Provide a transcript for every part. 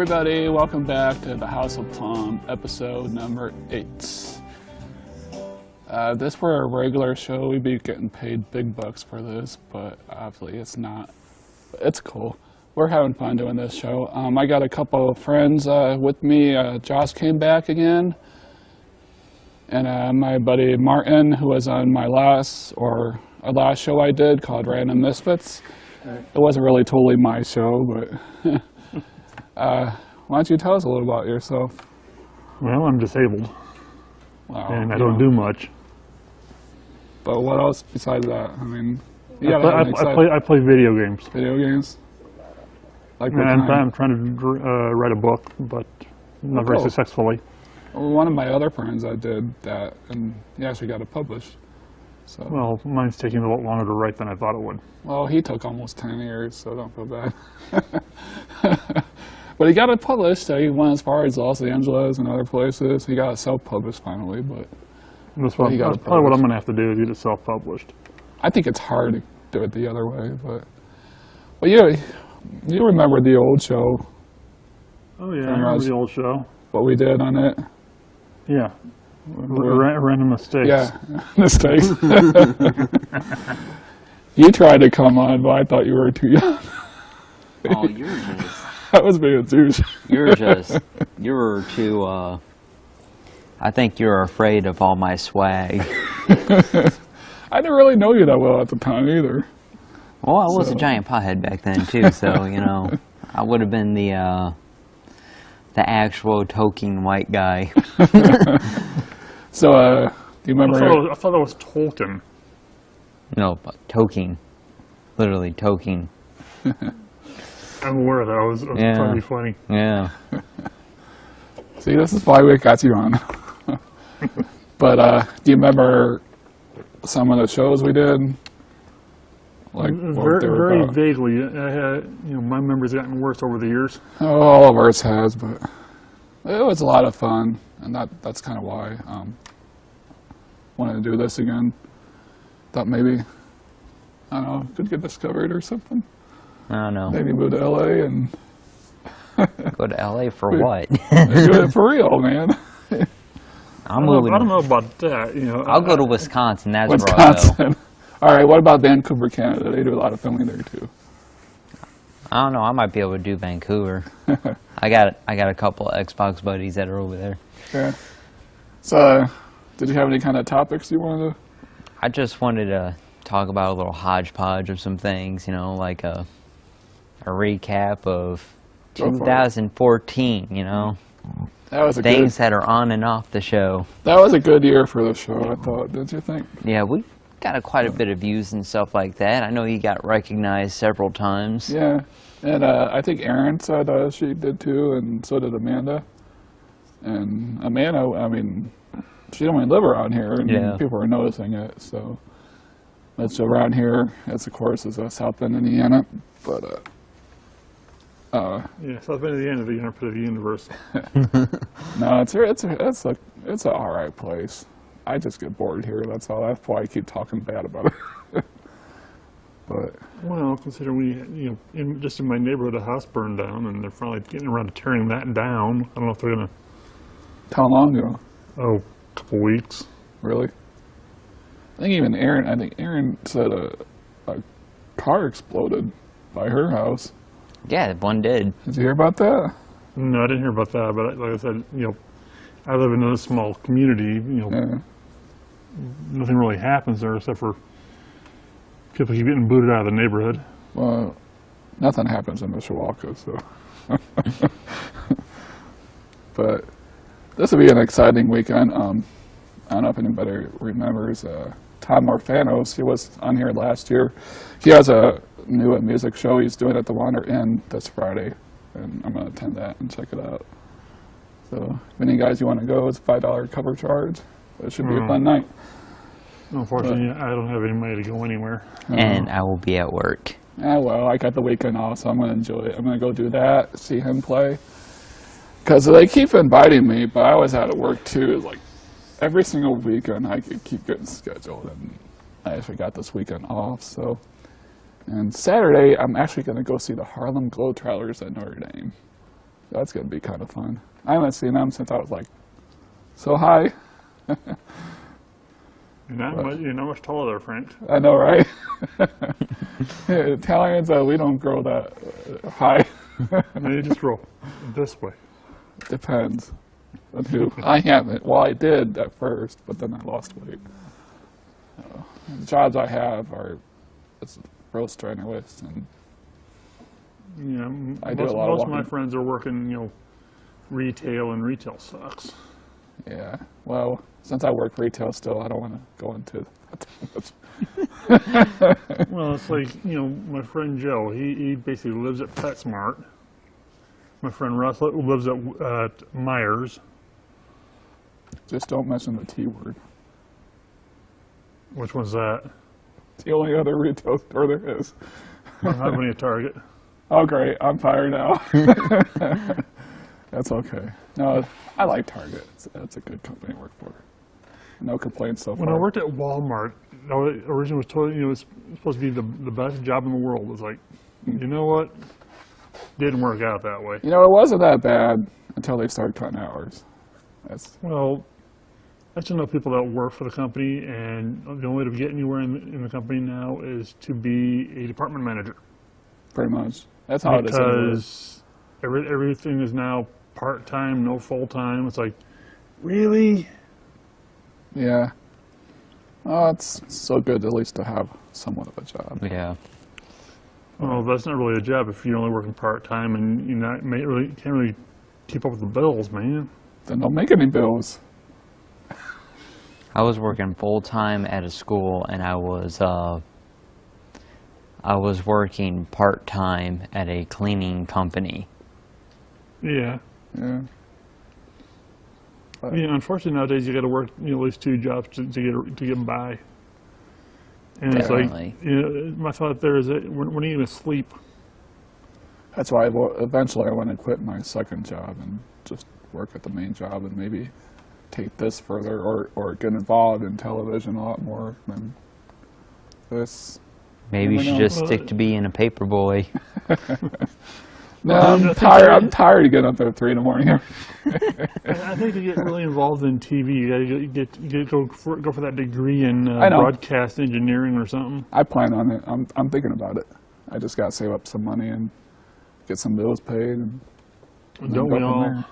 everybody, welcome back to the House of Plum, episode number 8. This were a regular show, we'd be getting paid big bucks for this, but obviously it's not. It's cool. We're having fun doing this show. I got a couple of friends with me. Josh came back again, and my buddy Martin, who was on my last show I did called Random Misfits. It wasn't really totally my show, but why don't you tell us a little about yourself? Well, I'm disabled, and I don't do much. But what else besides that? I mean, I play video games. Video games? Like I'm trying to write a book, but not very successfully. Well, one of my other friends did that, and he actually got it published. So. Well, mine's taking a lot longer to write than I thought it would. Well, he took almost 10 years, so don't feel bad. But he got it published. He went as far as Los Angeles and other places. He got it self-published finally, but that's probably what I'm going to have to do is get it self-published. I think it's hard to do it the other way, but you remember the old show? Oh yeah, I remember the old show. What we did on it? Yeah. Random mistakes. Yeah, mistakes. You tried to come on, but I thought you were too young. Oh, you're just... I was being a douche. You're too, I think you're afraid of all my swag. I didn't really know you that well at the time either. Well, I was a giant pothead back then too, so, I would have been the actual token white guy. So, do you remember? I thought that was Tolkien. No, but toking. Literally toking. I'm aware of that. I was trying to be funny. Yeah. See, this is why we got you on. But do you remember some of the shows we did? Like very vaguely. My memory's gotten worse over the years. Oh, all of ours has, but it was a lot of fun, and that's kind of why I wanted to do this again. Thought maybe, I don't know, could get discovered or something. I don't know. Maybe move to LA and go to LA for what? Do it for real, man. I don't know about that. I'll go to Wisconsin. That's Wisconsin. where I'll go. All right. What about Vancouver, Canada? They do a lot of filming there too. I don't know. I might be able to do Vancouver. I got a couple of Xbox buddies that are over there. Yeah. So, did you have any kind of topics you wanted to? I just wanted to talk about a little hodgepodge of some things. Like a recap of 2014. That was things that are on and off the show. That was a good year for the show, I thought. Didn't you think? Yeah, we got quite a bit of views and stuff like that. I know you got recognized several times. Yeah, and I think Erin said she did too, and so did Amanda. And Amanda, I mean, she don't even live around here, and people are noticing it. So it's around here. It's of course is South Bend, Indiana, but South Bend, Indiana, the armpit of the universe. No, it's an all right place. I just get bored here. That's all. That's why I keep talking bad about it. But considering just in my neighborhood, a house burned down, and they're finally getting around to tearing that down. I don't know if they're gonna. How long ago? Oh, a couple weeks. Really? I think Erin said a car exploded by her house. Yeah, one did. Did you hear about that? No, I didn't hear about that. But like I said, I live in a small community. Nothing really happens there except for people keep getting booted out of the neighborhood. Well, nothing happens in Mishawaka, so. But this will be an exciting weekend. I don't know if anybody remembers Tom Morfanos. He was on here last year. He has a new music show he's doing at the Wander Inn this Friday, and I'm going to attend that and check it out. So if any guys you want to go, it's a $5 cover charge. It should be a fun night. Unfortunately, I don't have any money to go anywhere. And I will be at work. Well, I got the weekend off, so I'm going to enjoy it. I'm going to go do that, see him play. Because they keep inviting me, but I always had to work too. Like every single weekend, I could keep getting scheduled, and I actually got this weekend off. So, and Saturday, I'm actually going to go see the Harlem Globetrotters at Notre Dame. That's going to be kind of fun. I haven't seen them since I was like so high. You're not much taller there, Frank. I know, right? Italians, we don't grow that high. No, you just roll this way. Depends on who. I haven't. Well, I did at first, but then I lost weight. The jobs I have are it's real strenuous, and I do a lot of most of my walking. friends are working, retail, and retail sucks. Yeah. Well, since I work retail still, I don't want to go into that. Well, it's like, my friend Joe, he basically lives at PetSmart. My friend Russ lives at Myers. Just don't mention the T word. Which one's that? It's the only other retail store there is. I don't have any at Target. Oh, great. I'm fired now. That's okay. No, I like Target. It's a good company to work for. No complaints so far. When I worked at Walmart, I originally was told, it was supposed to be the best job in the world. It was like, you know what? Didn't work out that way. It wasn't that bad until they started cutting hours. Well, I just know people that work for the company, and the only way to get anywhere in the company now is to be a department manager. Pretty much. That's how it is. Because everything is now part-time, no full-time. It's like, really? Yeah. Oh, it's so good at least to have somewhat of a job. Yeah. Well, that's not really a job if you're only working part-time and you can't really keep up with the bills, man. Then don't make any bills. I was working full-time at a school, and I was working part-time at a cleaning company. Yeah. Yeah. But, Unfortunately nowadays you got to work at least 2 jobs to get by. And Definitely. It's like, my thought there is that when are you going to sleep? That's why eventually I want to quit my second job and just work at the main job and maybe take this further or get involved in television a lot more than this. Maybe you should just stick to being a paper boy. No, I'm tired. I'm tired of getting up there at 3 in the morning. I think to get really involved in TV, you got to go for that degree in broadcast engineering or something. I plan on it. I'm thinking about it. I just got to save up some money and get some bills paid. And don't we all?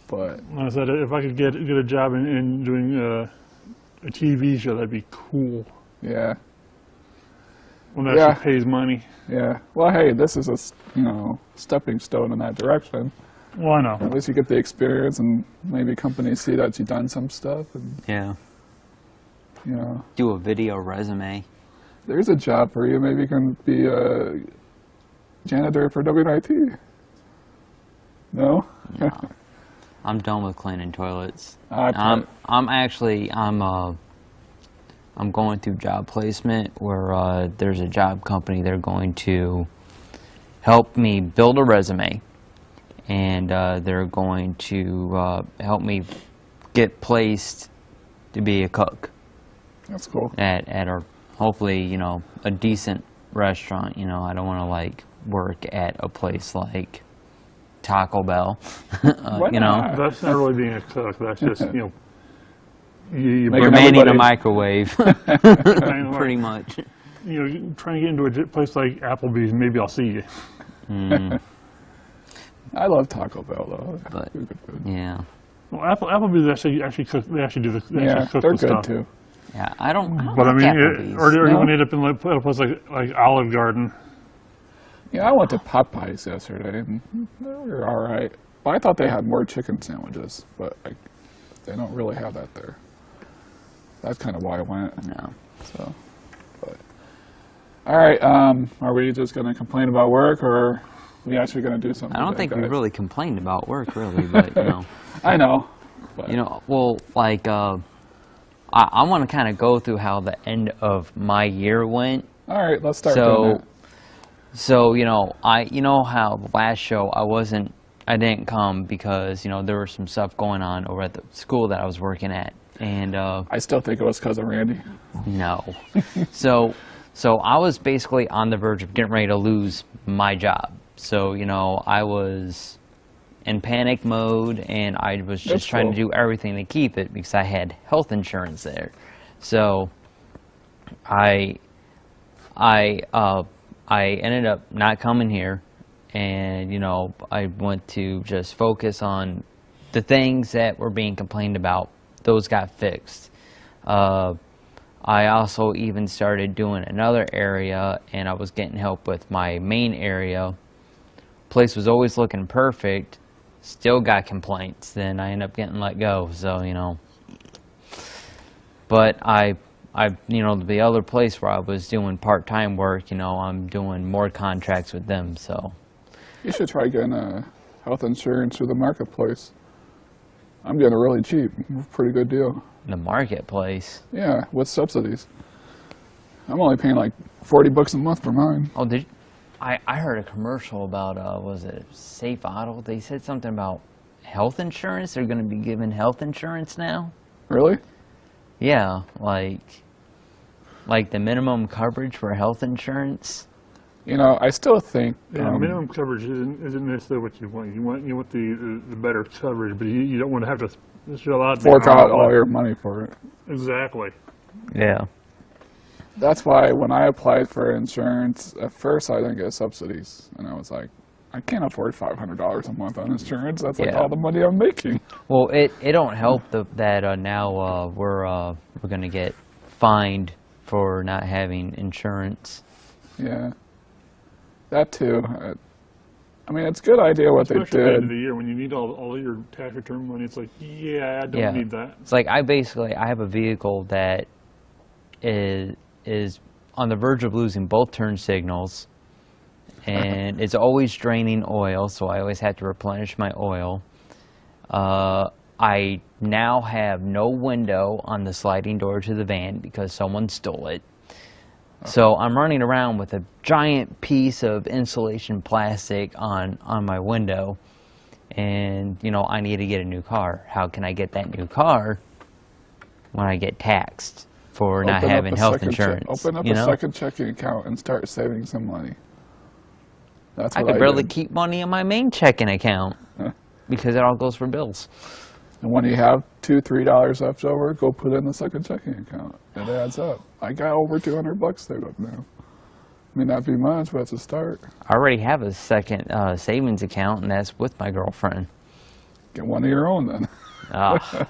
But like I said, if I could get a job in doing a TV show, that'd be cool. yeah, One that actually pays money. yeah. Well, hey, this is a stepping stone in that direction. Well, I know. At least you get the experience, and maybe companies see that you've done some stuff, and Yeah. Do a video resume. there's a job for you. Maybe you can be a janitor for WNIT. No? No. I'm done with cleaning toilets. I'm I'm going through job placement where there's a job company. They're going to help me build a resume, and they're going to help me get placed to be a cook. That's cool. At our hopefully a decent restaurant. I don't want to work at a place like Taco Bell. That's not really being a cook. That's just you're manning a microwave, pretty much. Trying to get into a place like Applebee's, maybe I'll see you. I love Taco Bell though. But They're good food. yeah, Well, Applebee's actually cook. They actually do the. Yeah, actually cook they're the good stuff. too. yeah. I don't But I like mean, Applebee's. or you No? want to end up in at a place like Olive Garden. Yeah, I went to Popeyes yesterday, and they were all right. But I thought they had more chicken sandwiches, but they don't really have that there. That's kind of why I went. No. So, but all right. Are we just going to complain about work, or are we actually going to do something? I don't today, think we guys? really complained about work, really, but I know. But, well, I want to kind of go through how the end of my year went. all right, let's start doing that. So how the last show I didn't come because there was some stuff going on over at the school that I was working at, and I still think it was because of Randy. no, so I was basically on the verge of getting ready to lose my job. So, I was in panic mode, and I was just That's trying cool. to do everything to keep it because I had health insurance there. So I ended up not coming here, and I went to just focus on the things that were being complained about. Those got fixed. I also even started doing another area, and I was getting help with my main area. Place was always looking perfect, still got complaints. Then I ended up getting let go. So but the other place where I was doing part-time work, I'm doing more contracts with them. So You should try getting health insurance through the marketplace. I'm getting it really cheap. Pretty good deal. the marketplace. Yeah, with subsidies. I'm only paying like $40 a month for mine. Oh, I heard a commercial about was it Safe Auto? They said something about health insurance. They're going to be giving health insurance now. Really? Yeah, like the minimum coverage for health insurance. I still think Yeah, minimum coverage isn't necessarily what you want. You want the better coverage, but you don't want to have to shell out. fork out all your money for it. Exactly. Yeah. That's why when I applied for insurance, at first I didn't get subsidies. And I was like, I can't afford $500 a month on insurance. That's like Yeah. all the money I'm making. Well, it don't help that now we're going to get fined for not having insurance. Yeah. That too. I mean, it's a good idea what Especially at the they end of did. the year when you need all your tax return money. It's like, yeah, I don't Yeah. need that. It's like I have a vehicle that is on the verge of losing both turn signals, and it's always draining oil, so I always have to replenish my oil. I now have no window on the sliding door to the van because someone stole it. So I'm running around with a giant piece of insulation plastic on my window, and I need to get a new car. How can I get that new car when I get taxed for not Open up having a health second insurance? Open up a second checking account and start saving some money. That's I what could barely did. keep money in my main checking account because it all goes for bills. And when you have $2, $3 left over, go put it in the second checking account. It adds up. I got over $200 saved up now. May not be much, but it's a start. I already have a second savings account, and that's with my girlfriend. Get one of your own then. Ah,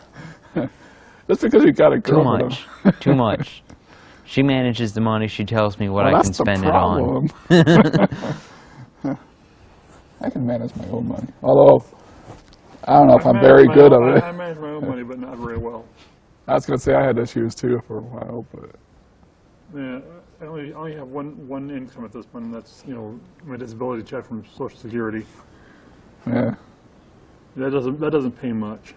Just because you got a too girl. much. Too much. She manages the money. She tells me what I Well, can that's the spend it on. problem. I can manage my own money. Although, I don't know if I'm very good at it. I manage my own money, but not very well. I was going to say I had issues too for a while, but Yeah, I only have one income at this point, and that's my disability check from Social Security. yeah. That doesn't pay much.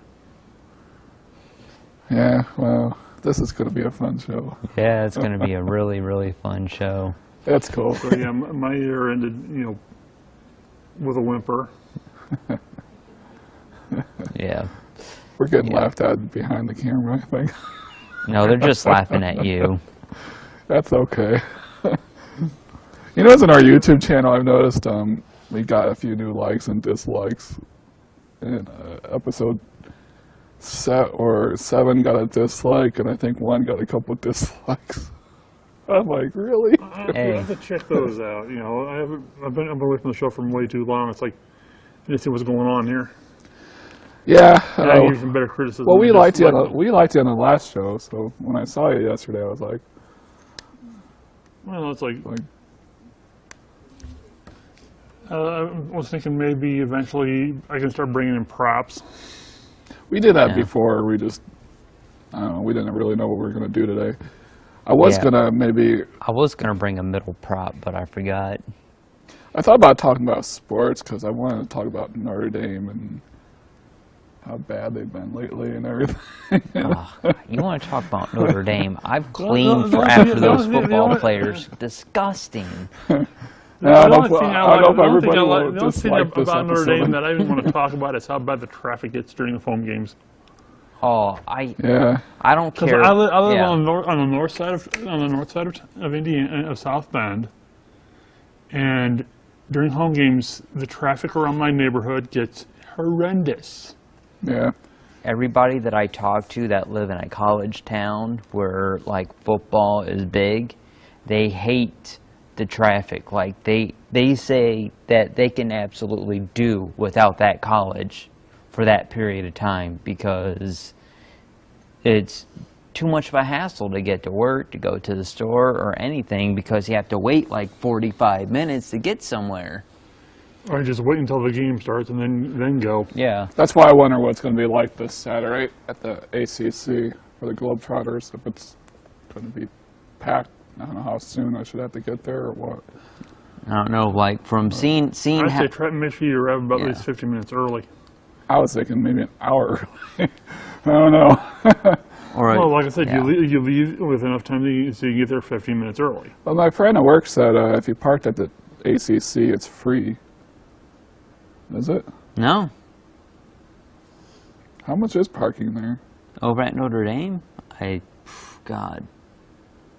Yeah, well, this is going to be a fun show. Yeah, it's going to be a really, really fun show. That's cool. So yeah, my year ended with a whimper. Yeah. We're getting laughed at behind the camera, I think. No, they're just laughing at you. That's okay. As in our YouTube channel, I've noticed we got a few new likes and dislikes. And episode 7 got a dislike, and I think 1 got a couple dislikes. I'm like, really? I Hey. have to check those out. I've been away from the show for way too long. It's like, I need to see what's going on here. Yeah. And I give you some better criticism. Well, we than liked just you. We liked you on the last show. So when I saw you yesterday, I was like, Well, it's like I was thinking maybe eventually I can start bringing in props. we did that Yeah. before. We just, I don't know. We didn't really know what we were gonna do today. I was Yeah. gonna maybe. I was going to bring a middle prop, but I forgot. I thought about talking about sports because I wanted to talk about Notre Dame and how bad they've been lately and everything. Ugh, you want to talk about Notre Dame? I've no, cleaned no, for the- after the those only- the football only- players. Disgusting. I don't The know only if, thing I don't know if everybody will the only thing dislike this about Notre episode. Dame that I even want to talk about is how bad the traffic gets during the home games. Oh, Yeah. I don't Because care. I live Yeah. on the north side of Indiana, of South Bend, and during home games, the traffic around my neighborhood gets horrendous. Yeah. Everybody that I talk to that live in a college town where like football is big, they hate the traffic. Like they say that they can absolutely do without that college for that period of time because it's too much of a hassle to get to work, to go to the store or anything because you have to wait like 45 minutes to get somewhere. Or just wait until the game starts and then go. Yeah. That's why I wonder what it's going to be like this Saturday at the ACC for the Globetrotters. If it's going to be packed, I don't know how soon I should have to get there or what. I don't know, like from seeing I'd say try to make sure you arrive about at Yeah. least 15 minutes early. I was thinking maybe an hour early. I don't know. or Well, like I said, yeah. you leave with enough time so you get there 15 minutes early. But my friend at work said if you parked at the ACC, it's free. Is it? No. How much is parking there? Over at Notre Dame? God,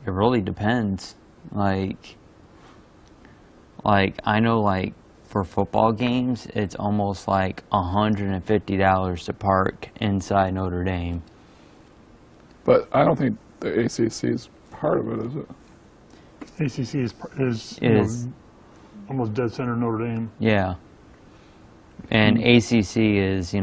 it really depends. Like I know, like for football games, it's almost like $150 to park inside Notre Dame. But I don't think the ACC is part of it, is it? ACC is almost dead center Notre Dame. Yeah, and ACC is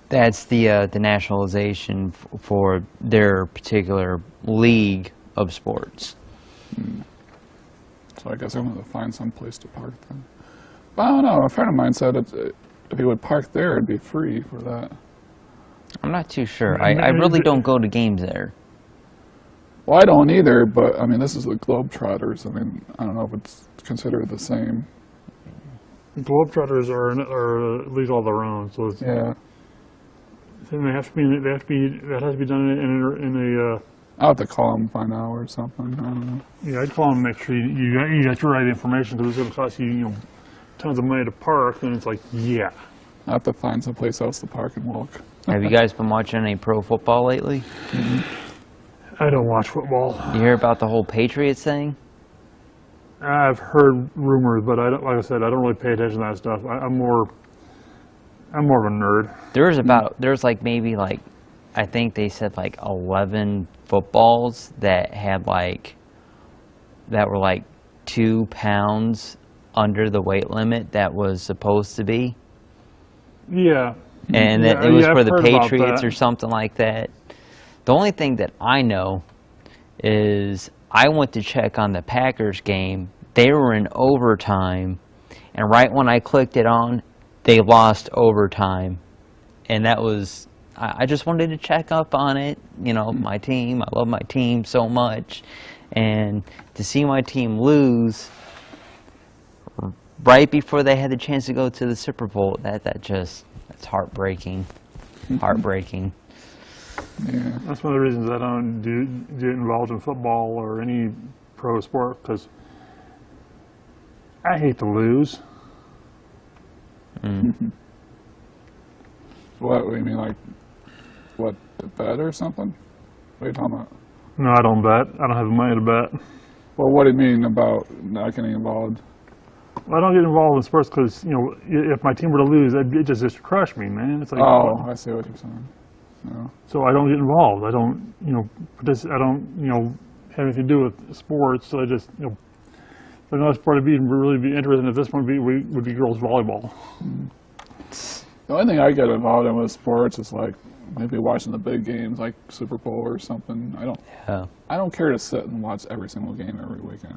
that's the nationalization for their particular league of sports. So I guess I'm going to find some place to park then. But I don't know. A friend of mine said if he would park there, it'd be free for that. I'm not too sure. I really don't go to games there. Well, I don't either, but I mean, this is the Globetrotters. I mean, I don't know if it's considered the same. Globetrotters are league all their own, so it's, Yeah. then that has to be done in a I'll have to call him, find out or something. I don't know. yeah. I'd call them, make sure you got your right information because it's going to cost you tons of money to park. Then it's like yeah. I'll have to find someplace else to park and walk. Have you guys been watching any pro football lately? I don't watch football. You hear about the whole Patriots thing? I've heard rumors, but like I said, I don't really pay attention to that stuff. I'm more of a nerd. There's like maybe like, I think they said like 11 footballs that were like 2 pounds under the weight limit that was supposed to be. Yeah. And Yeah, that it was yeah, for I've the heard about Patriots that. or something like that. The only thing that I know is I went to check on the Packers game. They were in overtime, and right when I clicked it on, they lost overtime. And that was, I just wanted to check up on it. My team, I love my team so much. And to see my team lose right before they had the chance to go to the Super Bowl, that's heartbreaking. Heartbreaking. Yeah. That's one of the reasons I don't get involved in football or any pro sport because I hate to lose. What do you mean, like, what, to bet or something? What are you talking about? No, I don't bet. I don't have the money to bet. Well, what do you mean about not getting involved? Well, I don't get involved in sports because if my team were to lose, it just crush me, man. It's like Oh, I see what you're saying. No. so I don't get involved. I don't I don't have anything to do with sports. So I just another sport I'd really be interested in at this point would be girls volleyball. The only thing I get involved in with sports is like maybe watching the big games, like Super Bowl or something. Yeah. I don't care to sit and watch every single game every weekend.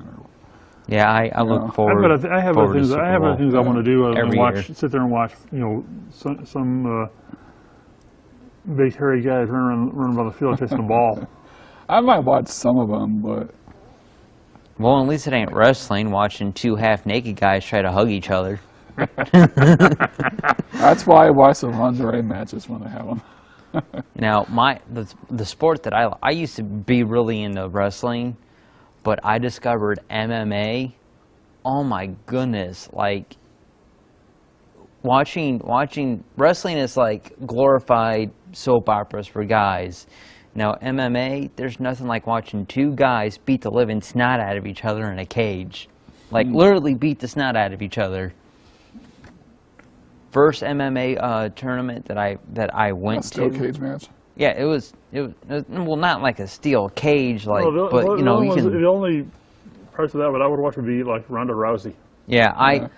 Yeah, I look forward. I have forward other to things. I Super have other Bowl. things I want to do other Every than year. sit there and watch some big hairy guys running around the field chasing the ball. I might watch some of them, but Well, at least it ain't wrestling, watching 2 half-naked guys try to hug each other. that's why I watch the lingerie matches when they have them. Now, the sport that I used to be really into wrestling, but I discovered MMA. Oh my goodness! Like watching wrestling is like glorified soap operas for guys. Now MMA, there's nothing like watching 2 guys beat the living snot out of each other in a cage. like literally beat the snot out of each other. First MMA tournament that I went A steel to. cage match. Yeah, it was well, not like a steel cage, like, Well, but you know, the only parts of that that I would watch would be like Ronda Rousey. Yeah, I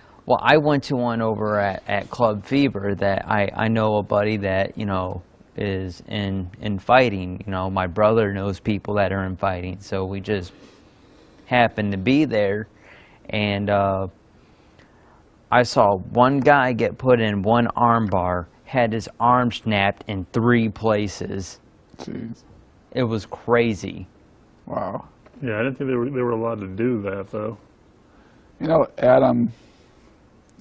went to one over at Club Fever that I know a buddy that, you know, is in fighting. You know, my brother knows people that are in fighting, so we just happened to be there, and I saw one guy get put in one arm bar, had his arm snapped in 3 places. Jeez. It was crazy. Wow. Yeah, I didn't think they were allowed to do that though. You know, Adam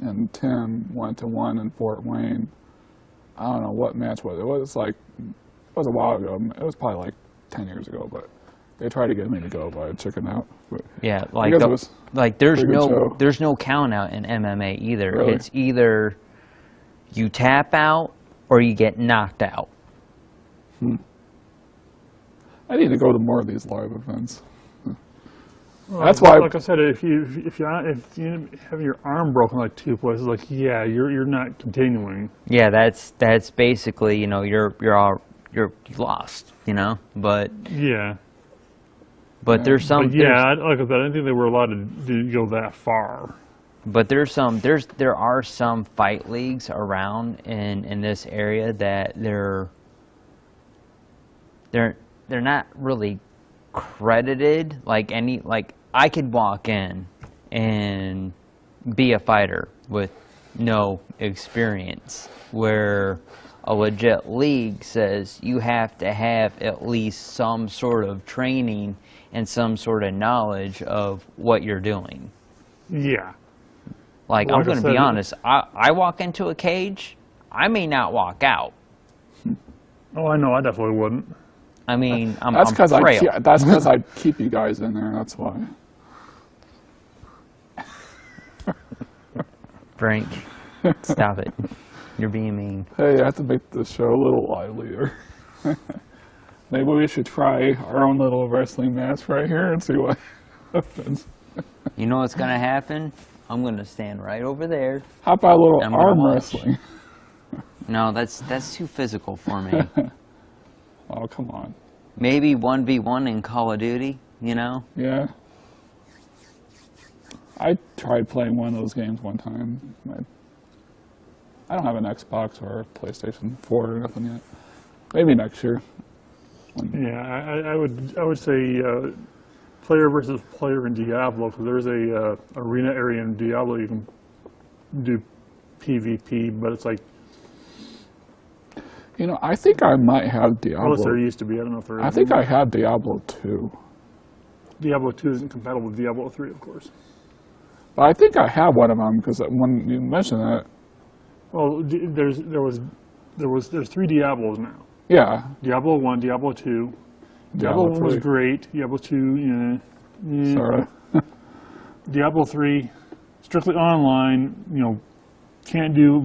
and Tim went to one in Fort Wayne. I don't know what match was. It was like, it was a while ago. It was probably like 10 years ago, but they tried to get me to go, but I chickened out. But Yeah, I guess it was there's pretty good show. there's no count out in MMA either. Really? It's either you tap out or you get knocked out. I need to go to more of these live events. Well, That's why- like I said, if you have your arm broken like 2 places, like yeah, you're not continuing. Yeah, that's basically, you know, you're lost, you know. But Yeah, there's some but yeah, like I said, I didn't think they were allowed to go that far. But there are some fight leagues around in this area that they're not really credited like I could walk in and be a fighter with no experience, where a legit league says you have to have at least some sort of training and some sort of knowledge of what you're doing. Yeah. Like, Like I'm I going to be said- honest, I walk into a cage, I may not walk out. Oh, I know. I definitely wouldn't. I mean, I'm That's because frail. I keep you guys in there. That's why. Frank, stop it. You're being mean. Hey, I have to make the show a little livelier. Maybe we should try our own little wrestling match right here and see what happens. You know what's going to happen? I'm going to stand right over there. How about a little I'm gonna arm watch. wrestling? No, that's too physical for me. Oh, come on. Maybe 1v1 in Call of Duty, you know? Yeah. I tried playing one of those games one time. I don't have an Xbox or a PlayStation 4 or nothing yet. Maybe next year. Yeah, I would say player versus player in Diablo, because there's a arena area in Diablo you can do PvP, but it's like, You know, I think I might have unless there Diablo. used to be, I don't know if there is. I think I have Diablo 2. Diablo 2 isn't compatible with Diablo 3, of course. But I think I have one of them because when you mentioned that, Well, there's 3 Diablos now. yeah. Diablo 1, Diablo 2. Diablo 1 was 3. great. Diablo 2, yeah. Sorry. Diablo 3, strictly online, can't do,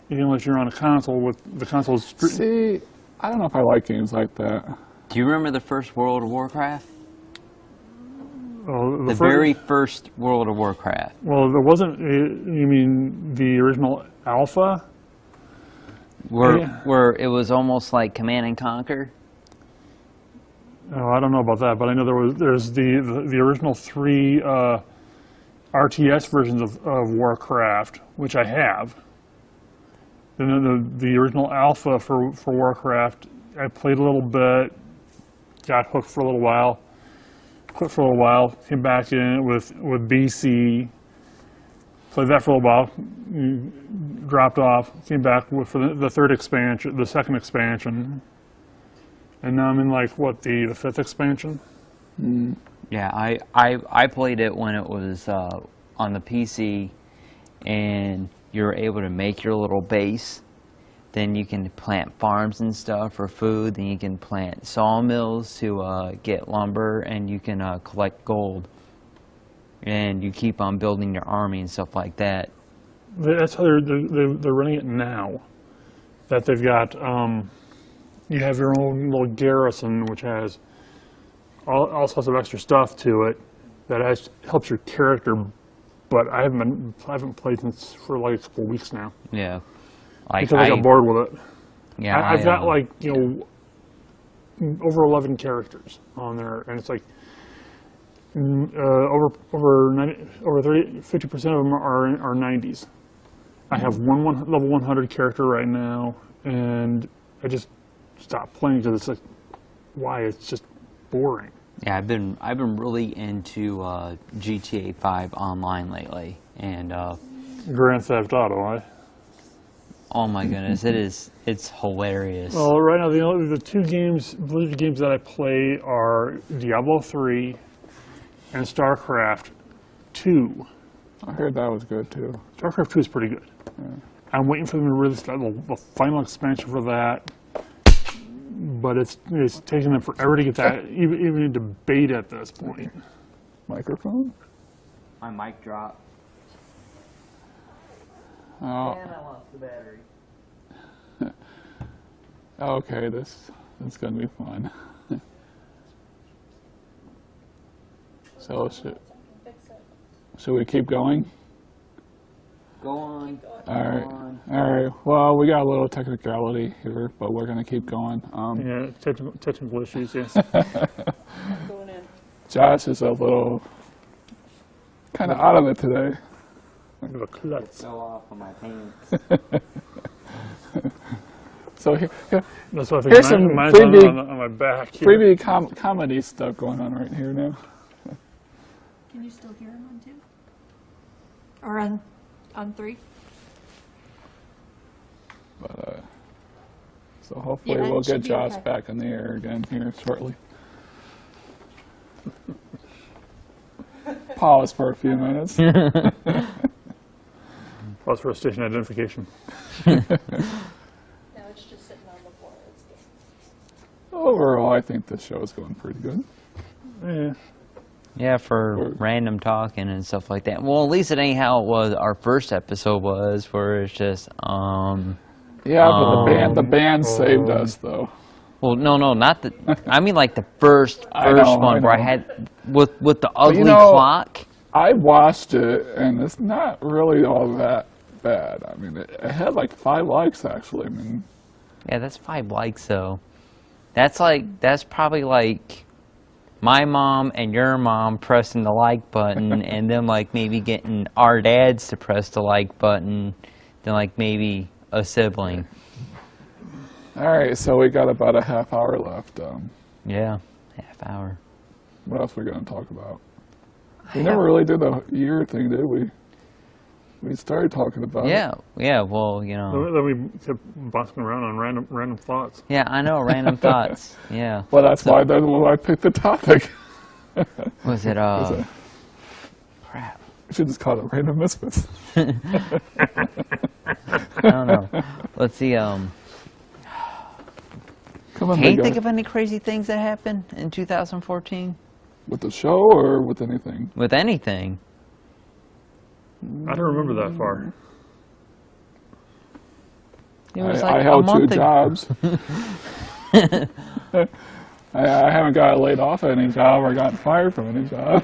anything unless you're on a console with the console. See, I don't know if I like games like that. Do you remember the first World of Warcraft? The Very first World of Warcraft. Well, there wasn't, you mean the original alpha? Where it was almost like Command and Conquer? Oh, I don't know about that, but I know there's the original 3 RTS versions of Warcraft, which I have. Then the original alpha for Warcraft, I played a little bit, got hooked for a little while, quit for a little while, came back in with BC, played that for a little while, dropped off, came back for the third expansion, the second expansion, and now I'm in the 5th expansion. Yeah, I played it when it was on the PC, and you're able to make your little base. Then you can plant farms and stuff for food. Then you can plant sawmills to get lumber, and you can collect gold. And you keep on building your army and stuff like that. That's how they're running it now. That they've got, you have your own little garrison, which has all sorts of extra stuff to it. that helps your character. But I haven't played since for like a couple weeks now. Yeah. Like because I got bored with it. Yeah, I've got like over 11 characters on there, and it's like over 50% of them are 90s. I have one level 100 character right now, and I just stopped playing because it's like, why? It's just boring. Yeah, I've been really into GTA 5 online lately, and Grand Theft Auto, oh my goodness, it's hilarious. Well, right now the two games that I play are Diablo 3 and StarCraft 2. I heard that was good too. StarCraft 2 is pretty good. Yeah. I'm waiting for them to release the final expansion for that, but it's taking them forever to get that even into beta at this point. Microphone? My mic dropped. Oh. And I lost the battery. Okay, this is gonna be fun. So should we keep going? Go on. All right. Well, we got a little technicality here, but we're gonna keep going. Yeah, technical issues. Yes. Going in. Josh is a little kind of out of it today. Fell off of my pants. So here, That's what I here's think. some Mine's freebie, on my back here. freebie comedy stuff going on right here now. Can you still hear him on 2? Or on 3? But so hopefully Yeah, we'll it should get be Josh okay. back in the air again here shortly. Pause for a few minutes. Pause for station identification. No, it's just sitting on the floor. It's good. Overall, I think this show is going pretty good. Yeah. Yeah, for random talking and stuff like that. Well, at least it ain't how it was. Our first episode was, where it's just Yeah, but the band saved us though. Well, no, not the. I mean, like the first I know, one where I know. had with the ugly know, clock. I watched it, and it's not really all that bad. I mean, it had like 5 likes actually. I mean, Yeah, that's 5 likes though. That's probably like my mom and your mom pressing the like button, and then like maybe getting our dads to press the like button, then like maybe a sibling. all right, so we got about a half hour left. Yeah, half hour. What else are we going to talk about? We never really did the year thing, did we? We started talking about it. Yeah. Well, you know. Then we kept bouncing around on random thoughts. Yeah, I know. Random thoughts. Yeah. Well, that's why I picked the topic. Was it? it- Crap. We should just call it Random Misfits. I don't know. Let's see. Come on, Can big you guy. think of any crazy things that happened in 2014 With the show or with anything? with anything? I don't remember that far. It was I like held a 2 month ago. jobs. I haven't got laid off at any job or gotten fired from any job.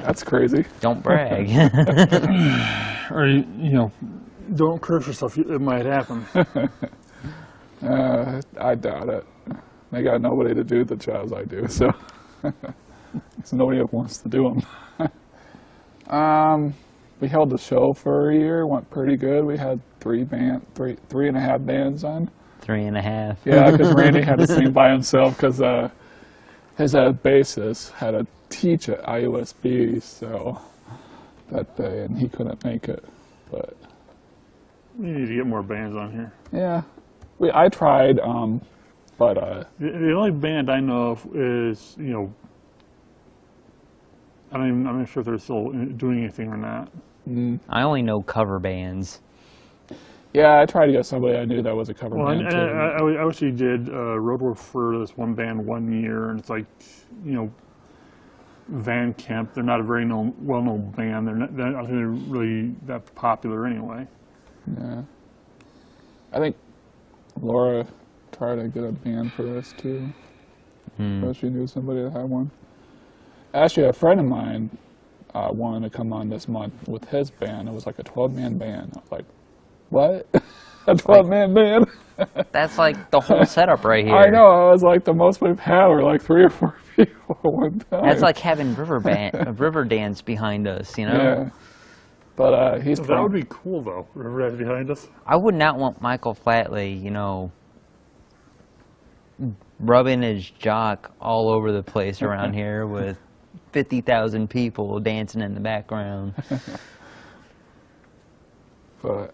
That's crazy. Don't brag. Or don't curse yourself. It might happen. I doubt it. They got nobody to do the jobs I do, so nobody wants to do them. We held the show for a year, went pretty good. We had 3.5 bands on. 3.5. Yeah, because Randy had to sing by himself because his bassist had to teach at IUSB, so that day, and he couldn't make it. But We need to get more bands on here. yeah, I tried, but The only band I know of is I'm not sure if they're still doing anything or not. I only know cover bands. yeah, I tried to get somebody I knew that was a cover Well, band and too. I actually did roadwork for this one band 1 year, and it's like, Van Kemp. They're not a very well-known band. They're not they're really that popular anyway. Yeah, I think Laura tried to get a band for us too. So she knew somebody that had one. Actually, a friend of mine wanted to come on this month with his band. It was like a 12-man band. I was like, what? A 12-man band? That's like the whole setup right here. I know. I was like, the most we've had were like 3 or 4 people at one time. That's like having river dance behind us, you know? Yeah. But he's That would be cool, though. River Dance behind us. I would not want Michael Flatley, you know, rubbing his jock all over the place around here with 50,000 people dancing in the background. But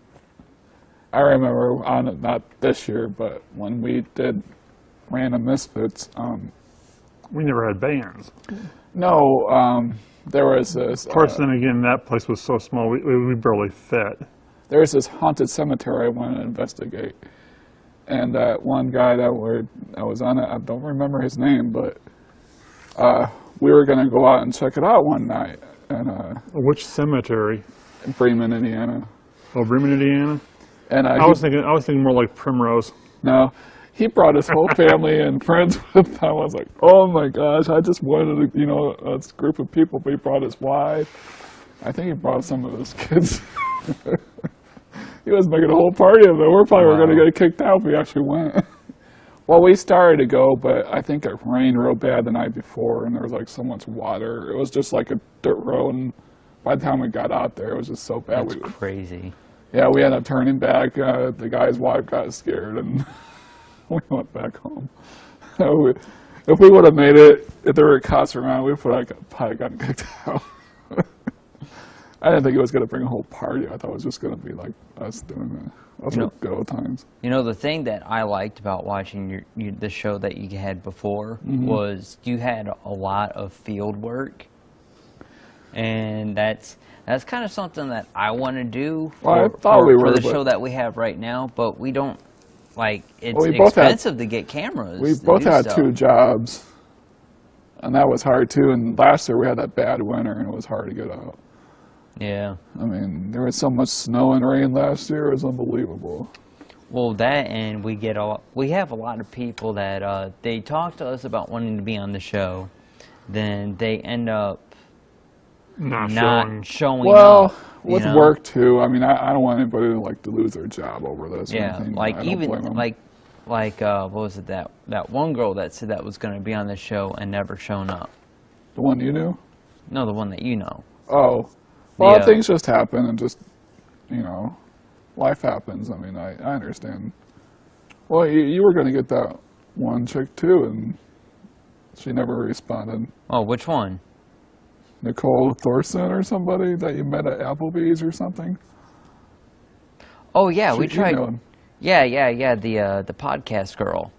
I remember not this year, but when we did Random Misfits, We never had bands. no, there was this. Of course, then again, that place was so small, we barely fit. There was this haunted cemetery I wanted to investigate, and that one guy that was on it, I don't remember his name, but we were going to go out and check it out one night Which cemetery? in Bremen, Indiana. Oh, Bremen, Indiana. And I was thinking more like Primrose. no, he brought his whole family and friends with him. I was like, oh my gosh, I just wanted a group of people, but he brought his wife. I think he brought some of his kids. He was making a whole party of it. We're probably Wow. going to get kicked out if we actually went. Well, we started to go, but I think it rained real bad the night before, and there was like so much water. It was just like a dirt road, and by the time we got out there, it was just so bad. That's crazy. Yeah, we ended up turning back. The guy's wife got scared, and we went back home. If we would have made it, if there were cops around, we probably gotten kicked out. I didn't think it was going to bring a whole party. I thought it was just going to be like us doing it. Those were good old times. You know, the thing that I liked about watching the show that you had before was you had a lot of field work, and that's kind of something that I want to do Well, I for thought we were, the but- show that we have right now, but we don't, like, it's Well, we both had- expensive to get cameras. We to both do had stuff. 2 jobs, and that was hard too. And last year we had that bad winter, and it was hard to get out. Yeah. I mean, there was so much snow and rain last year; it was unbelievable. Well, that, and we have a lot of people that they talk to us about wanting to be on the show, then they end up not showing Well, up. with you know? work too. I mean, I don't want anybody to lose their job over this. or Yeah, anything. like I don't blame 'em. what was it, that one girl that said that was going to be on the show and never shown up? The one you knew? No, the one that you know. Oh, well, Yeah. things just happen, and just life happens. I mean, I understand. Well, you were going to get that one chick too, and she never responded. Oh, which one? Nicole Thorson or somebody that you met at Applebee's or something. Oh yeah, we She tried. emailed. Yeah. The podcast girl.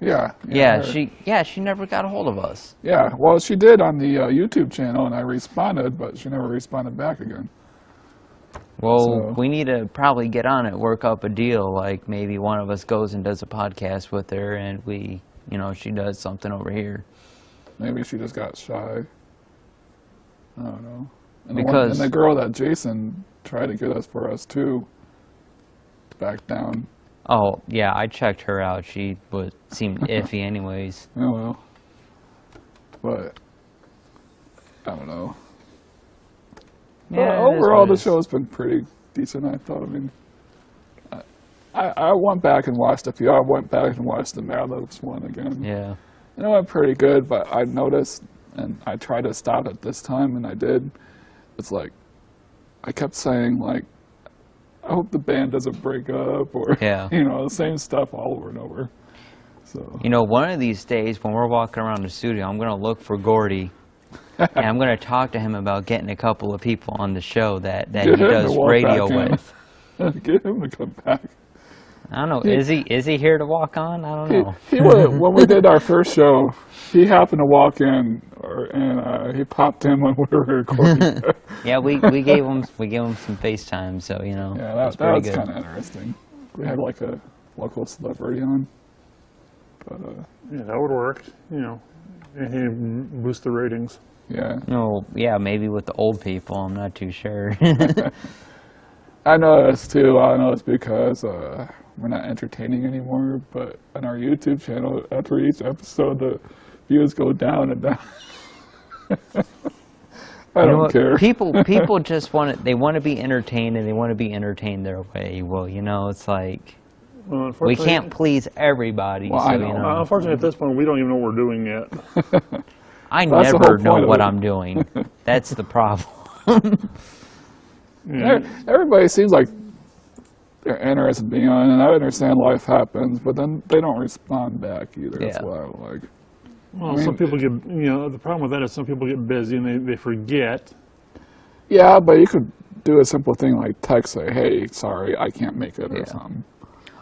Yeah. Yeah, her. she never got a hold of us. Yeah, well, she did on the YouTube channel, and I responded, but she never responded back again. Well, So- we need to probably get on it, work up a deal. Like maybe one of us goes and does a podcast with her, and she does something over here. Maybe she just got shy. I don't know. And Because- the girl that Jason tried to get us for us too backed down. Oh yeah, I checked her out. She seemed iffy, anyways. Oh well. But I don't know. Yeah, But it is overall, what it the is. show's been pretty decent, I thought. I mean, I went back and watched a few. I went back and watched the Mad Libs one again. Yeah. And it went pretty good, but I noticed, and I tried to stop it this time, and I did. It's like, I kept saying, like, I hope the band doesn't break up, or, Yeah. the same stuff all over and over. So, One of these days when we're walking around the studio, I'm going to look for Gordy, and I'm going to talk to him about getting a couple of people on the show that he Get him to does walk radio back in. with. get him to come back. I don't know. Is he here to walk on? I don't know. When we did our first show, he happened to walk in, and he popped in when we were recording. Yeah, we gave him some FaceTime, so Yeah, it that was pretty was good. kind of interesting. We had like a local celebrity on. But, Yeah, that would work. And boost the ratings. yeah. No, yeah, maybe with the old people. I'm not too sure. I noticed too. I know it's because we're not entertaining anymore. But on our YouTube channel, after each episode, the views go down and down. I You know don't what? care. People just they want to be entertained, and they want to be entertained their way. Well, it's like Well, we unfortunately, can't please everybody. Well, so I know. Unfortunately, at this point, we don't even know what we're doing yet. I That's the never whole know point of what it. I'm doing. That's the problem. Yeah. Everybody seems like they're interested in being on, and I understand life happens, but then they don't respond back either. That's Yeah. what I don't like. Well, I mean, some people get, the problem with that is some people get busy and they forget. Yeah, but you could do a simple thing like text, say, "Hey, sorry, I can't make it," or Yeah. something.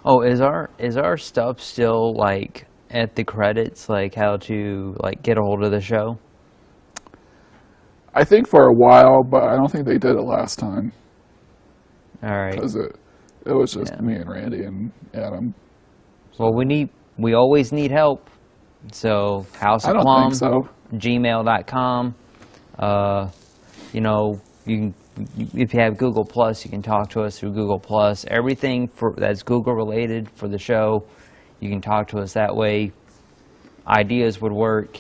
Oh, is our stuff still like at the credits, like how to like get a hold of the show? I think for a while, but I don't think they did it last time All right. because it was just Yeah. me and Randy and Adam. Well, we always need help. So House I of don't Plum, think so. gmail.com. You can, if you have Google Plus, you can talk to us through Google Plus. Everything that's Google related for the show, you can talk to us that way. Ideas would work.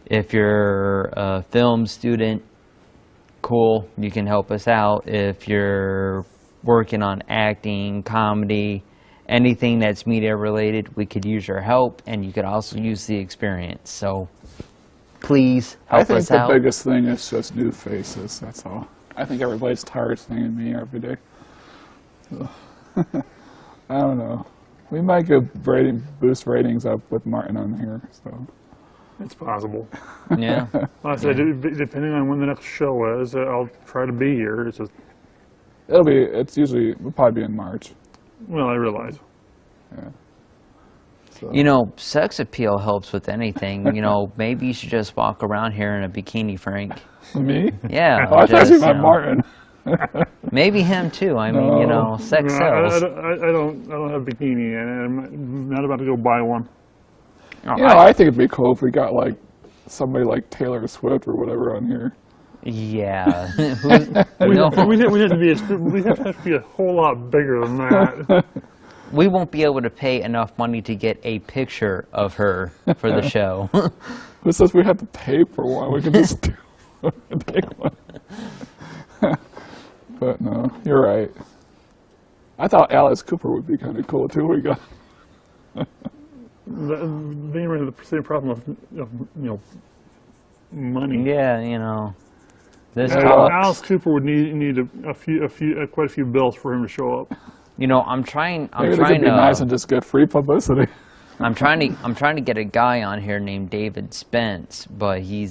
If you're a film student, cool, you can help us out. If you're working on acting, comedy, anything that's media related, we could use your help, and you could also use the experience. So please I help think us the out. biggest thing is just new faces. That's all. I think everybody's tired of seeing me every day. I don't know. We might go boost ratings up with Martin on here. So It's possible. Yeah. Like I said, depending on when the next show is, I'll try to be here. It's just, we'll probably be in March. well, I realize. Yeah. So, Sex appeal helps with anything. Maybe you should just walk around here in a bikini, Frank. me? Yeah. Oh, I thought you just, meant Martin. Maybe him too. I mean, No. sex No, sells. I don't have a bikini, and I'm not about to go buy one. I think it'd be cool if we got like somebody like Taylor Swift or whatever on here. Yeah. We No. have to be a whole lot bigger than that. We won't be able to pay enough money to get a picture of her for the show. Who says we have to pay for one? We can just take one. But no, you're right. I thought Alice Cooper would be kind of cool too. We got They run into the same problem of money. Yeah, this Yeah, talks. Alice Cooper would need quite a few bills for him to show up. I'm trying. maybe they could be nice and just get free publicity. I'm trying to get a guy on here named David Spence, but he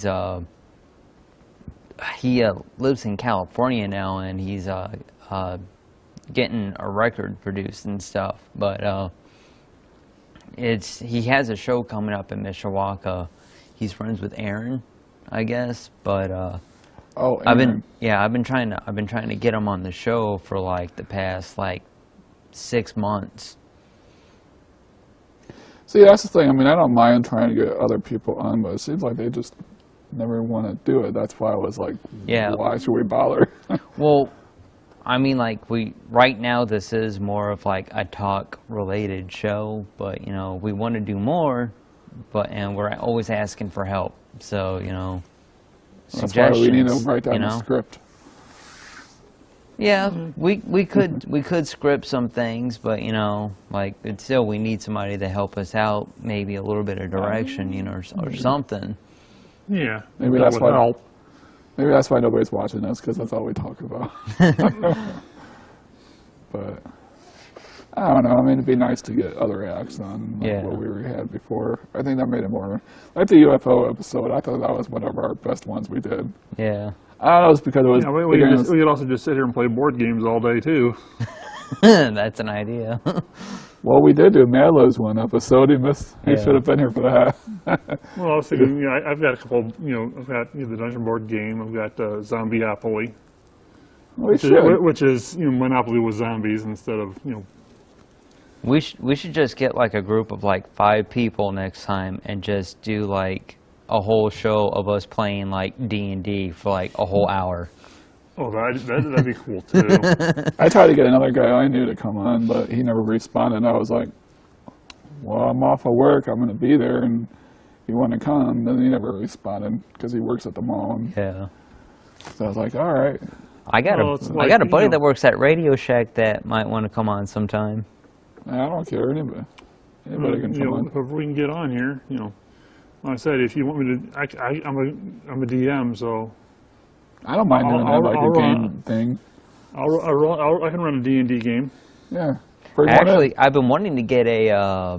lives in California now, and he's getting a record produced and stuff. But he has a show coming up in Mishawaka. He's friends with Aaron, I guess. But Oh, I've Aaron. been trying to get him on the show for like the past 6 months. See, that's the thing. I mean, I don't mind trying to get other people on, but it seems like they just never want to do it. That's why I was like, Yeah. why should we bother? Well, I mean, right now this is more of like a talk-related show, but we want to do more, and we're always asking for help. So That's why we need to suggestions, write down a script. Yeah, we could script some things, but it's still we need somebody to help us out, maybe a little bit of direction, or something. Yeah, Maybe that that's would why. help. Maybe that's why nobody's watching us, because that's all we talk about. But I don't know. I mean, it'd be nice to get other acts on Yeah. what we had before. I think that made it more like the UFO episode. I thought that was one of our best ones we did. Yeah, I don't know. It's because it was. Yeah, we could also just sit here and play board games all day too. that's an idea. Well, we did do Madlow's one episode. He missed. He Yeah. should have been here for that. Well, I was thinking, I've got a couple. I've got the Dungeon board game. I've got Zombieopoly, We should. which is Monopoly with zombies instead of We should just get a group of 5 people next time and just do a whole show of us playing D&D for a whole hour. Oh, that'd be cool too. I tried to get another guy I knew to come on, but he never responded. I was like, well, I'm off of work. I'm going to be there. And you want to come? And he never responded because he works at the mall. And Yeah. so I was like, all right. I got Well, it's I like, got a you buddy know- that works at Radio Shack that might want to come on sometime. I don't care. Anybody can You come know, on. whoever we can get on here, like I said, if you want me to, I'm a DM, so I don't mind doing I'll- that, like I'll a run- game thing. I can run a D&D game. Yeah. Bring one in. Actually, I've been wanting to get a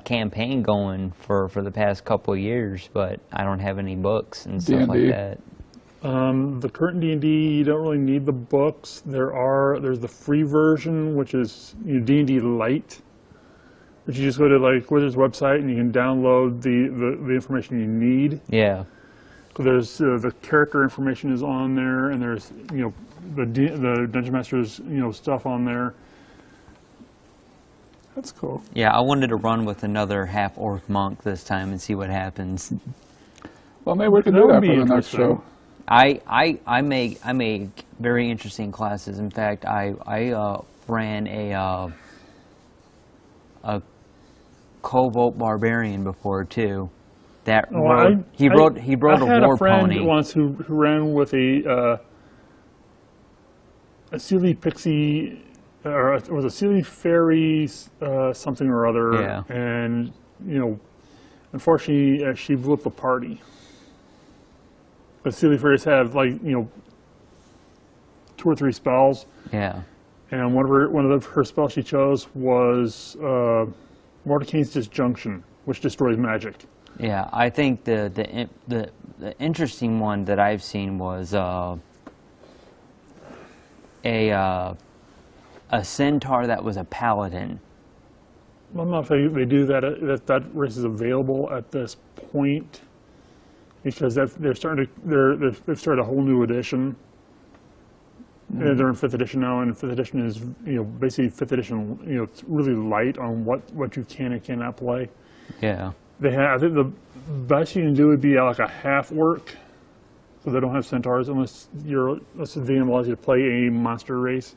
campaign going for the past couple of years, but I don't have any books and stuff like D&D. that. The current D&D, you don't really need the books. There's the free version, which is D&D Lite, which you just go to like Wizards website and you can download the information you need. Yeah. So there's the character information is on there, and there's the Dungeon Master's stuff on there. That's cool. Yeah, I wanted to run with another half-orc monk this time and see what happens. Well, maybe we can That do would that be for the next interesting. show. I make very interesting classes. In fact, I ran a Cobalt Barbarian before too. That he rode a war I had a friend pony. once who ran with a Sealy Pixie, or it was a Sealy Fairy something or other, Yeah. and unfortunately she blew up the party. But Sealy Fairies have 2 or 3 spells, Yeah. and one of her spells she chose was Mordecai's Disjunction, which destroys magic. Yeah, I think the interesting one that I've seen was a centaur that was a paladin. I don't know if they do that. That race is available at this point because they've started a whole new edition. And they're in 5th edition now, and 5th edition is basically 5th edition. It's really light on what you can and cannot play. Yeah. I think the best you can do would be like a half orc, so they don't have centaurs unless the DM allows you to play a monster race.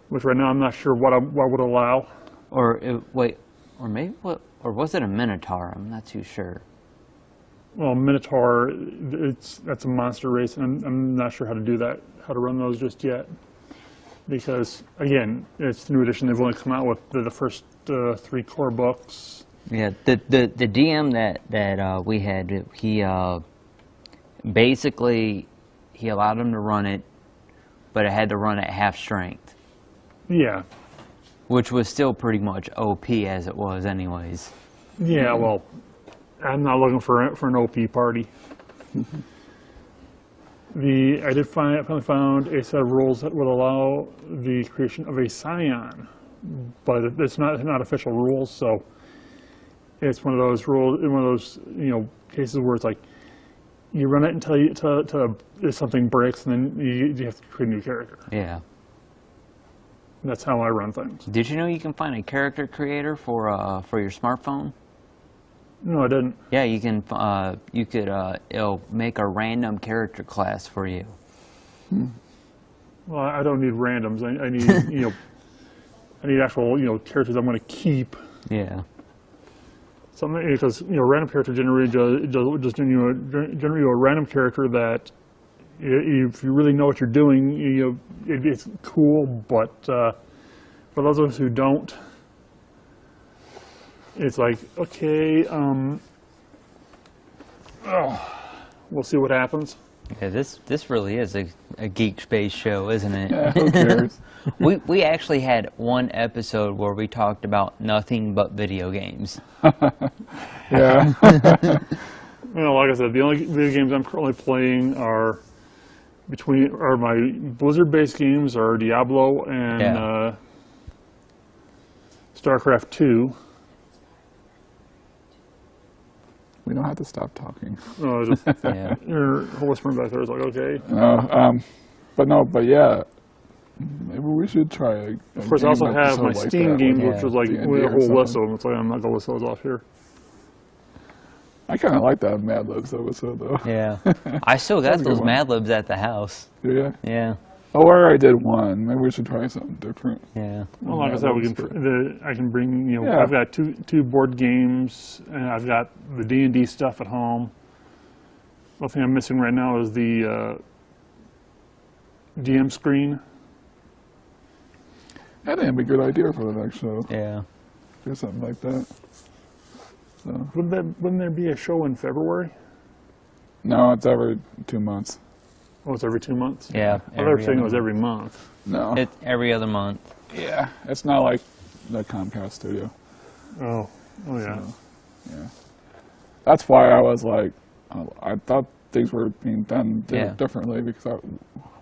Which right now I'm not sure what would allow. Or was it a minotaur? I'm not too sure. Well, Minotaur, that's a monster race, and I'm not sure how to run those just yet. Because, again, it's the new edition. They've only come out with the first 3 core books. Yeah, the DM that we had, he basically he allowed him to run it, but it had to run at half strength, Yeah. which was still pretty much OP as it was, anyways. Yeah, well, I'm not looking for an OP party. I finally found a set of rules that would allow the creation of a scion, but it's not official rules, so it's one of those cases where it's like you run it until something breaks, and then you have to create a new character. Yeah. That's how I run things. Did you know you can find a character creator for your smartphone? No, I didn't. Yeah, you can. It'll make a random character class for you. Well, I don't need randoms. I need I need actual characters I'm going to keep. Yeah. Something because random character generate just generate you a random character that if you really know what you're doing, it's cool. But for those of us who don't, it's like okay, we'll see what happens. Yeah, this really is a geek space show, isn't it? Yeah, who cares? We actually had one episode where we talked about nothing but video games. Yeah. Like I said, the only video games I'm currently playing are my Blizzard-based games are Diablo and Yeah. StarCraft 2. We don't have to stop talking. Yeah. You're whispering back there. It's like, okay. But yeah, maybe we should try a Of course, I also game have episode my like Steam that games, with which was like D&D a or whole list something. of them. It's like, I'm not going to list those off here. I kind of like that Mad Libs episode though. Yeah. I still got That's a good those one. Mad Libs at the house. Yeah. Yeah. Oh, we already did one. Maybe we should try something different. Yeah. Well, like I said, I can bring, Yeah. I've got two board games, and I've got the D&D stuff at home. The thing I'm missing right now is the DM screen. I think it'd be a good idea for the next show. Yeah. Do something like that. So. Wouldn't there be a show in February? No, it's every 2 months. Oh, it's every 2 months? Yeah. I thought saying it was every month. No. It's every other month. Yeah, it's not like the Comcast studio. Oh yeah. So, yeah. That's why I was like, I thought things were being done differently because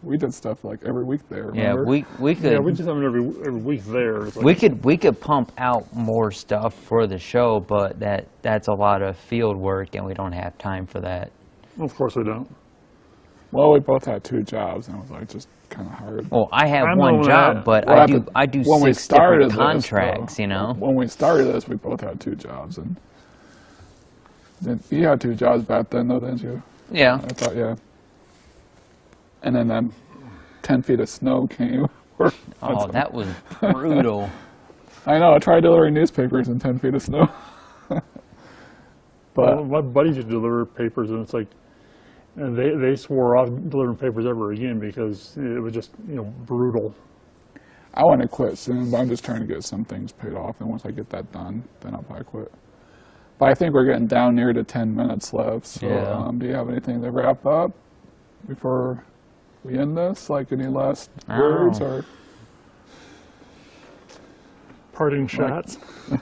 we did stuff like every week there. Remember? Yeah, we could. Yeah, we just have it every week there. It's like, we could pump out more stuff for the show, but that's a lot of field work, and we don't have time for that. Of course we don't. Well, we both had 2 jobs, and it was like just kind of hard. Well, I have I one know job, that. but Well, I do when we 6 started different this, contracts. though, when we started this, we both had 2 jobs, and then you had 2 jobs back then, though, didn't you? Yeah. I thought, yeah. And then 10 feet of snow came. Oh, that was brutal. I know. I tried delivering newspapers in 10 feet of snow. But Well, my buddies used to deliver papers, and it's like, and they swore off delivering papers ever again because it was just brutal. I want to quit soon, but I'm just trying to get some things paid off, and once I get that done, then I'll probably quit. But I think we're getting down near to 10 minutes left, so Yeah. do you have anything to wrap up before we end this? Like any last I don't words? know. Or Parting shots.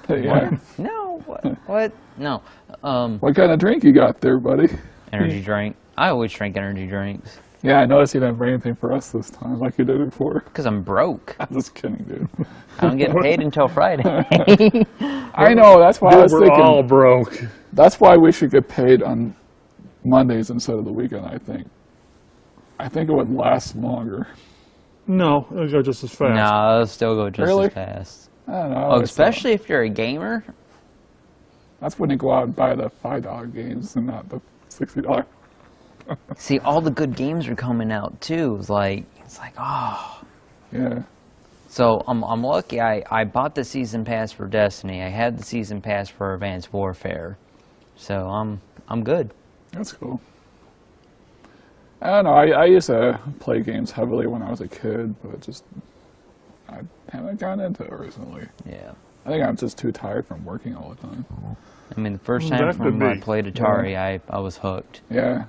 yeah. No. What? No. What kind of drink you got there, buddy? Energy drink. I always drink energy drinks Yeah, I noticed you didn't bring anything for us this time like you did before. because I'm broke. I'm just kidding, dude. I don't get paid until Friday. I know, that's why I was We're thinking. all broke. That's why we should get paid on Mondays instead of the weekend, I think. I think it would last longer. No, it'll go just as fast. No, I'll still go just Really? as fast. I don't know. I Oh, always thought- especially if you're a gamer. That's when you go out and buy the $5 games and not the $60. See, all the good games are coming out too. It's like, oh. Yeah. So I'm lucky. I bought the season pass for Destiny. I had the season pass for Advanced Warfare. So I'm good. That's cool. I don't know. I used to play games heavily when I was a kid, but I haven't gotten into it recently. Yeah. I think I'm just too tired from working all the time. I mean, the first That time could from I be. played Atari, I was hooked. Yeah.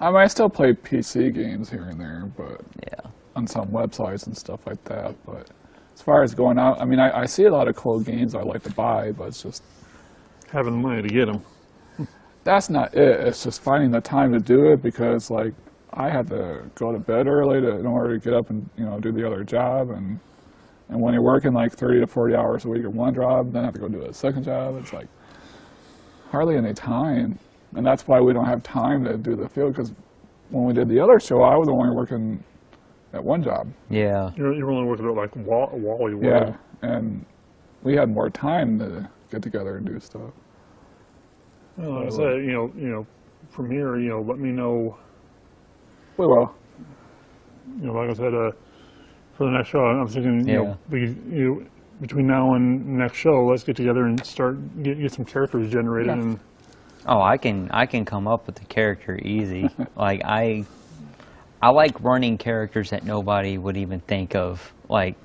I mean, I still play PC games here and there, but Yeah. on some websites and stuff like that. But as far as going out, I mean, I see a lot of cool games I'd like to buy, but it's just, Having the money to get them. that's not it. It's just finding the time to do it because, like, I had to go to bed early in order to get up and, do the other job. And when you're working like 30 to 40 hours a week at one job, then I have to go do a second job. It's like hardly any time. And that's why we don't have time to do the field because when we did the other show, I was only working at one job. Yeah. You're only working at like Wally World. Yeah. And we had more time to get together and do stuff. Well, like I said, from here, let me know. We will. Like I said, for the next show, I'm thinking, Yeah. between now and next show, let's get together and start get some characters generated. Yeah. And Oh, I can come up with a character easy. Like I like running characters that nobody would even think of, like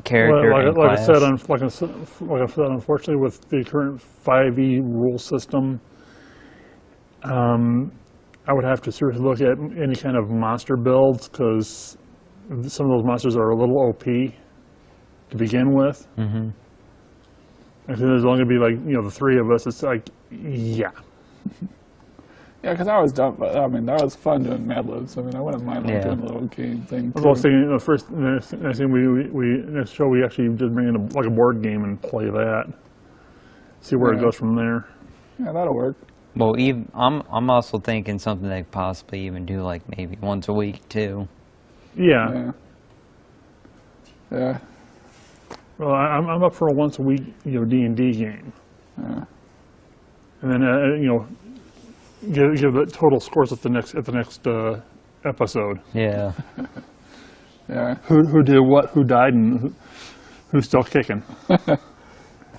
character like, and like I class. said, like I said, unfortunately, with the current 5e rule system, I would have to seriously look at any kind of monster builds because some of those monsters are a little OP to begin with. Mm-hmm. I think there's only going to be like, the 3 of us. It's like, yeah. Yeah, because I was done. But I mean, that was fun doing Mad Libs. I mean, I wouldn't mind like, Yeah. doing a little game thing. I was too. also thinking, next thing next show we actually just bring in a board game and play that. See where it Yeah. goes from there. Yeah, that'll work. Well, I'm also thinking something they could possibly even do like maybe once a week too. Yeah. Yeah. Yeah. Well, I'm up for a once a week, D&D game, Yeah. and then give the total scores at the next episode. Yeah. Yeah. who did what, who died, and who's still kicking.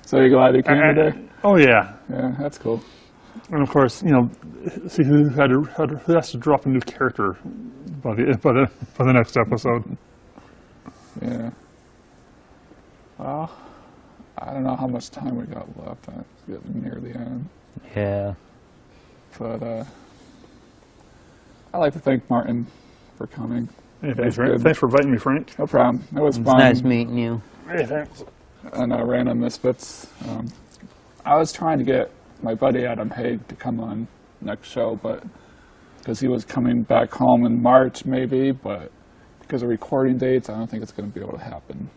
So you're glad you came today? Oh yeah, Yeah, that's cool. and of course, see who has to drop a new character by the next episode. Yeah. Well, I don't know how much time we got left. It's getting near the end. Yeah. But I'd like to thank Martin for coming. Hey, That's thanks, good. thanks for inviting me, Frank. No problem. It was It's fun. nice meeting you. Hey, thanks. And Random Misfits. I was trying to get my buddy Adam Haig to come on next show, but because he was coming back home in March maybe, but because of recording dates, I don't think it's going to be able to happen.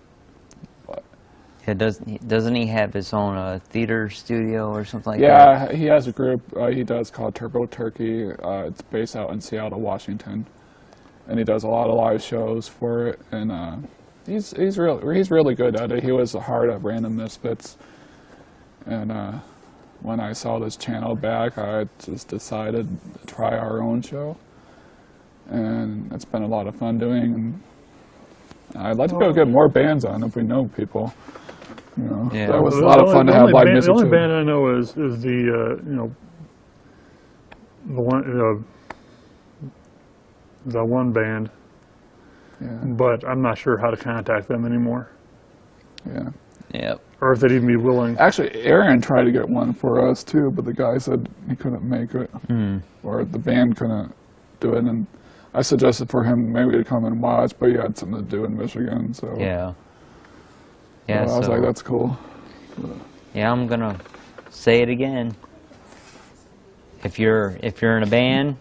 But Yeah, doesn't he have his own theater studio or something like that? yeah, he has a group he does called Turbo Turkey. It's based out in Seattle, Washington, and he does a lot of live shows for it. And he's really good at it. He was the heart of Random Misfits, and when I saw this channel back, I just decided to try our own show, and it's been a lot of fun doing. And I'd like to go get more bands on if we know people. Yeah. That was a lot of fun to have live music The only too. band I know is the one band, Yeah, but I'm not sure how to contact them anymore, yeah. Yep. or if they'd even be willing. Actually, Aaron tried to get one for us too, but the guy said he couldn't make it, or the band couldn't do it. And I suggested for him maybe to come and watch, but he had something to do in Michigan, so Yeah. so Yeah. I was like, that's cool. Yeah, I'm gonna say it again. If you're in a band,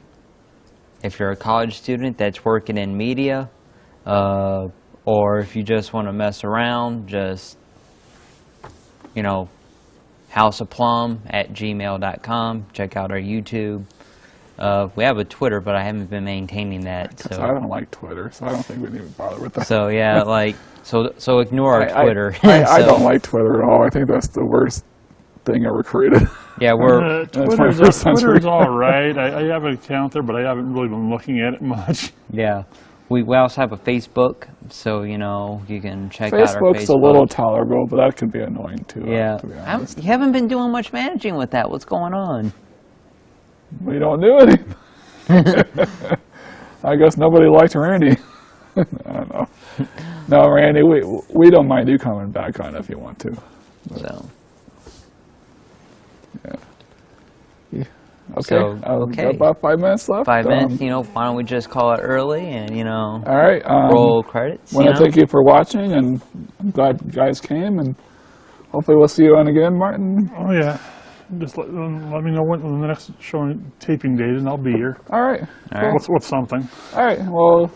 if you're a college student that's working in media, or if you just want to mess around, just House of Plum at gmail.com. Check out our YouTube. We have a Twitter, but I haven't been maintaining that. So So I don't like Twitter, so I don't think we need to bother with that. so yeah, so ignore our Twitter. I So, don't like Twitter at all. I think that's the worst thing ever created. Yeah, we're Twitter's 21st century. all right. I have an account there, but I haven't really been looking at it much. yeah. We also have a Facebook, so you can check out our Facebook. Facebook's a little tolerable, but that can be annoying too. Yeah, To be honest. you haven't been doing much managing with that. What's going on? We don't do anything. I guess nobody liked Randy. I don't know. No, Randy, we don't mind you coming back on if you want to. So Yeah. Okay. So, We've okay. got about 5 minutes left. 5 minutes. Why don't we just call it early and All right. roll credits? I want to thank you for watching, and I'm glad you guys came, and hopefully we'll see you on again, Martin. Oh yeah, just let me know when the next showing taping date, and I'll be here. All right. All right. With something. All right. Well,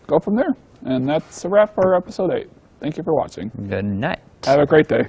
go from there. And that's a wrap for episode 8. Thank you for watching. Good night. Have a great day.